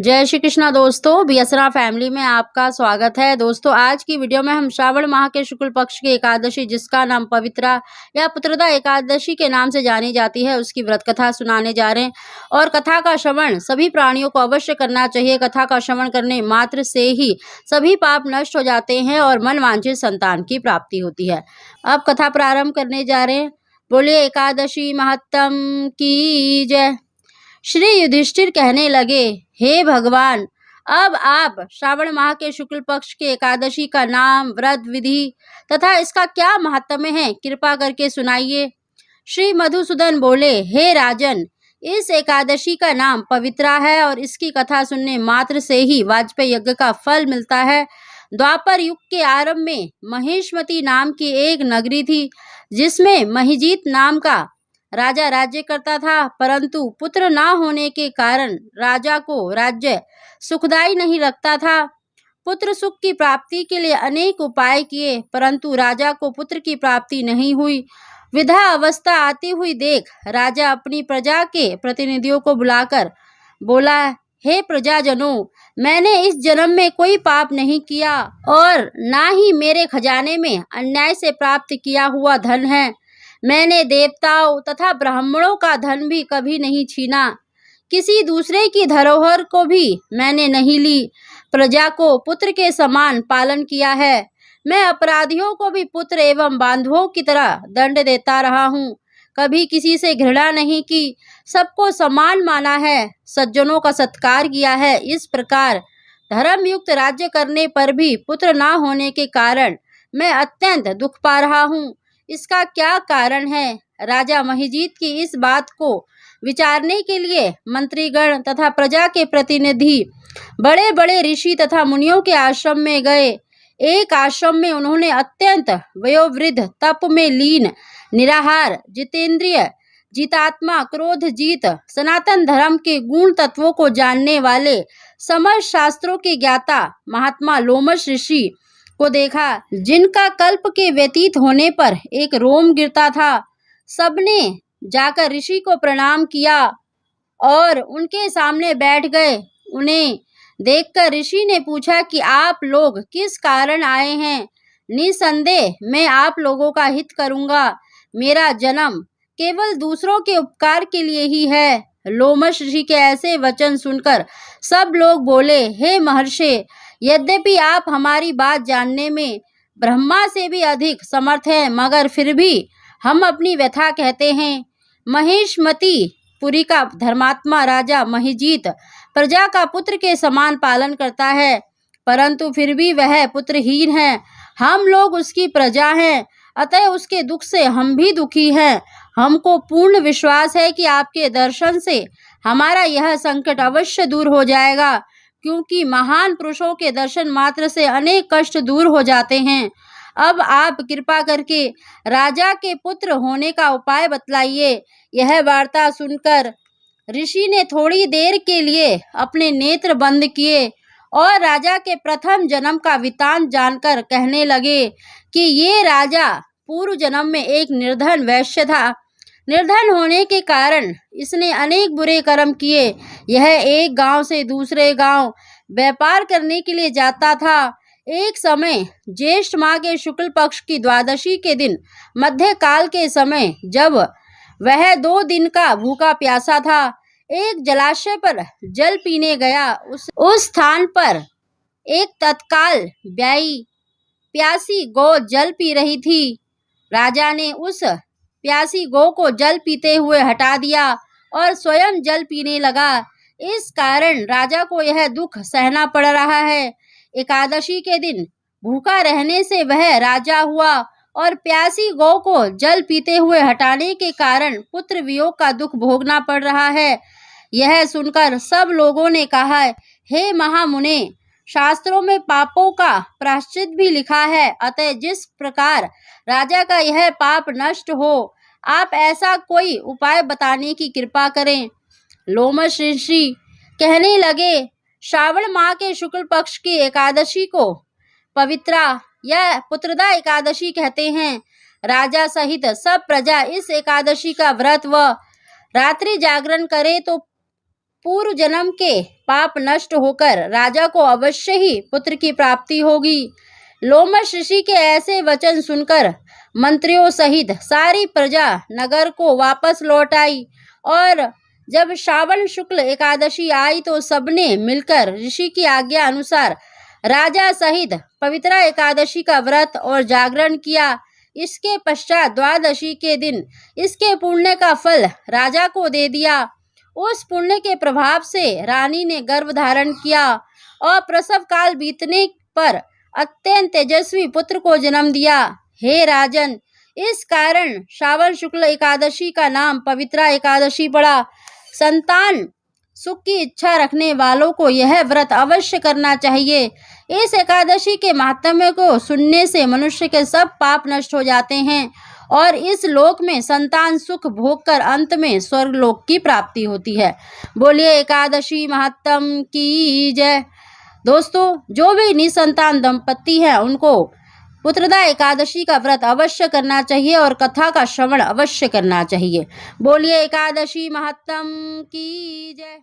जय श्री कृष्णा दोस्तों, बीएसरा फैमिली में आपका स्वागत है। दोस्तों, आज की वीडियो में हम श्रावण माह के शुक्ल पक्ष की एकादशी, जिसका नाम पवित्रा या पुत्रदा एकादशी के नाम से जानी जाती है, उसकी व्रत कथा सुनाने जा रहे हैं। और कथा का श्रवण सभी प्राणियों को अवश्य करना चाहिए। कथा का श्रवण करने मात्र से ही सभी पाप नष्ट हो जाते हैं और मन वांछित संतान की प्राप्ति होती है। अब कथा प्रारंभ करने जा रहे हैं। बोलिए एकादशी महत्तम की जय। श्री युधिष्ठिर कहने लगे, हे भगवान, अब आप श्रावण माह के शुक्ल पक्ष के एकादशी का नाम, व्रत विधि तथा इसका क्या महात्म्य है, कृपा करके सुनाइए। श्री मधुसूदन बोले, हे राजन, इस एकादशी का नाम पवित्रा है और इसकी कथा सुनने मात्र से ही वाजपेयी यज्ञ का फल मिलता है। द्वापर युग के आरंभ में महिष्मती नाम की एक नगरी थी, जिसमें महिजीत नाम का राजा राज्य करता था, परंतु पुत्र न होने के कारण राजा को राज्य सुखदायी नहीं लगता था। पुत्र सुख की प्राप्ति के लिए अनेक उपाय किए, परंतु राजा को पुत्र की प्राप्ति नहीं हुई। विधा अवस्था आती हुई देख राजा अपनी प्रजा के प्रतिनिधियों को बुलाकर बोला, हे प्रजाजनों, मैंने इस जन्म में कोई पाप नहीं किया और ना ही मेरे खजाने में अन्याय से प्राप्त किया हुआ धन है। मैंने देवताओं तथा ब्राह्मणों का धन भी कभी नहीं छीना। किसी दूसरे की धरोहर को भी मैंने नहीं ली। प्रजा को पुत्र के समान पालन किया है। मैं अपराधियों को भी पुत्र एवं बांधवों की तरह दंड देता रहा हूँ। कभी किसी से घृणा नहीं की, सबको समान माना है, सज्जनों का सत्कार किया है। इस प्रकार धर्मयुक्त राज्य करने पर भी पुत्र न होने के कारण मैं अत्यंत दुख पा रहा हूँ। इसका क्या कारण है? राजा महिजीत की इस बात को विचारने के लिए मंत्रीगण तथा प्रजा के प्रतिनिधि बड़े बड़े ऋषि तथा मुनियों के आश्रम में गए। एक आश्रम में उन्होंने अत्यंत वयोवृद्ध, तप में लीन, निराहार, जितेंद्रिय, जितात्मा, क्रोध जीत, सनातन धर्म के गुण तत्वों को जानने वाले, समस्त शास्त्रों के ज्ञाता महात्मा लोमश ऋषि को देखा, जिनका कल्प के व्यतीत होने पर एक रोम गिरता था। सबने जाकर ऋषि को प्रणाम किया और उनके सामने बैठ गए। उन्हें देखकर ऋषि ने पूछा कि आप लोग किस कारण आए हैं? निसंदेह मैं आप लोगों का हित करूंगा। मेरा जन्म केवल दूसरों के उपकार के लिए ही है। लोमश ऋषि के ऐसे वचन सुनकर सब लोग बोले, हे महर्षि, यद्यपि आप हमारी बात जानने में ब्रह्मा से भी अधिक समर्थ हैं, मगर फिर भी हम अपनी व्यथा कहते हैं। महिष्मती पुरी का धर्मात्मा राजा महिजीत प्रजा का पुत्र के समान पालन करता है, परंतु फिर भी वह पुत्रहीन है। हम लोग उसकी प्रजा हैं, अतः उसके दुख से हम भी दुखी हैं। हमको पूर्ण विश्वास है कि आपके दर्शन से हमारा यह संकट अवश्य दूर हो जाएगा, क्योंकि महान पुरुषों के दर्शन मात्र से अनेक कष्ट दूर हो जाते हैं। अब आप कृपा करके राजा के पुत्र होने का उपाय बतलाइए। यह वार्ता सुनकर ऋषि ने थोड़ी देर के लिए अपने नेत्र बंद किए और राजा के प्रथम जन्म का वृत्तांत जानकर कहने लगे कि ये राजा पूर्व जन्म में एक निर्धन वैश्य था। निर्धन होने के कारण इसने अनेक बुरे कर्म किए। यह एक गांव से दूसरे गांव व्यापार करने के लिए जाता था। एक समय ज्येष्ठ माह के शुक्ल पक्ष की द्वादशी के दिन मध्य काल के समय, जब वह 2 दिन का भूखा प्यासा था, एक जलाशय पर जल पीने गया। उस स्थान पर एक तत्काल ब्याई प्यासी गौ जल पी रही थी। राजा ने उस प्यासी गौ को जल पीते हुए हटा दिया और स्वयं जल पीने लगा। इस कारण राजा को यह दुख सहना पड़ रहा है। एकादशी के दिन भूखा रहने से वह राजा हुआ और प्यासी गौ को जल पीते हुए हटाने के कारण पुत्र वियोग का दुख भोगना पड़ रहा है। यह सुनकर सब लोगों ने कहा, हे महामुने, शास्त्रों में पापों का प्रायश्चित भी लिखा है, अतः जिस प्रकार राजा का यह पाप नष्ट हो, आप ऐसा कोई उपाय बताने की कृपा करें। लोमश ऋषि कहने लगे, श्रावण माह के शुक्ल पक्ष की एकादशी को पवित्रा या पुत्रदा एकादशी कहते हैं। राजा सहित सब प्रजा इस एकादशी का व्रत व रात्रि जागरण करे तो पूर्व जन्म के पाप नष्ट होकर राजा को अवश्य ही पुत्र की प्राप्ति होगी। लोमश ऋषि के ऐसे वचन सुनकर मंत्रियों सहित सारी प्रजा नगर को वापस लौट आई और जब श्रावण शुक्ल एकादशी आई तो सबने मिलकर ऋषि की आज्ञा अनुसार राजा सहित पवित्रा एकादशी का व्रत और जागरण किया। इसके पश्चात द्वादशी के दिन इसके पुण्य का फल राजा को दे दिया। उस पुण्य के प्रभाव से रानी ने गर्भ धारण किया और प्रसव काल बीतने पर अत्यंत तेजस्वी पुत्र को जन्म दिया। हे राजन, इस कारण श्रावण शुक्ल एकादशी का नाम पवित्रा एकादशी पड़ा। संतान सुख की इच्छा रखने वालों को यह व्रत अवश्य करना चाहिए। इस एकादशी के महात्म्य को सुनने से मनुष्य के सब पाप नष्ट हो जाते हैं और इस लोक में संतान सुख भोग कर अंत में स्वर्ग लोक की प्राप्ति होती है। बोलिए एकादशी महात्म की जय। दोस्तों, जो भी निसंतान दंपत्ति हैं उनको पुत्रदा एकादशी का व्रत अवश्य करना चाहिए और कथा का श्रवण अवश्य करना चाहिए। बोलिए एकादशी महात्म की जय।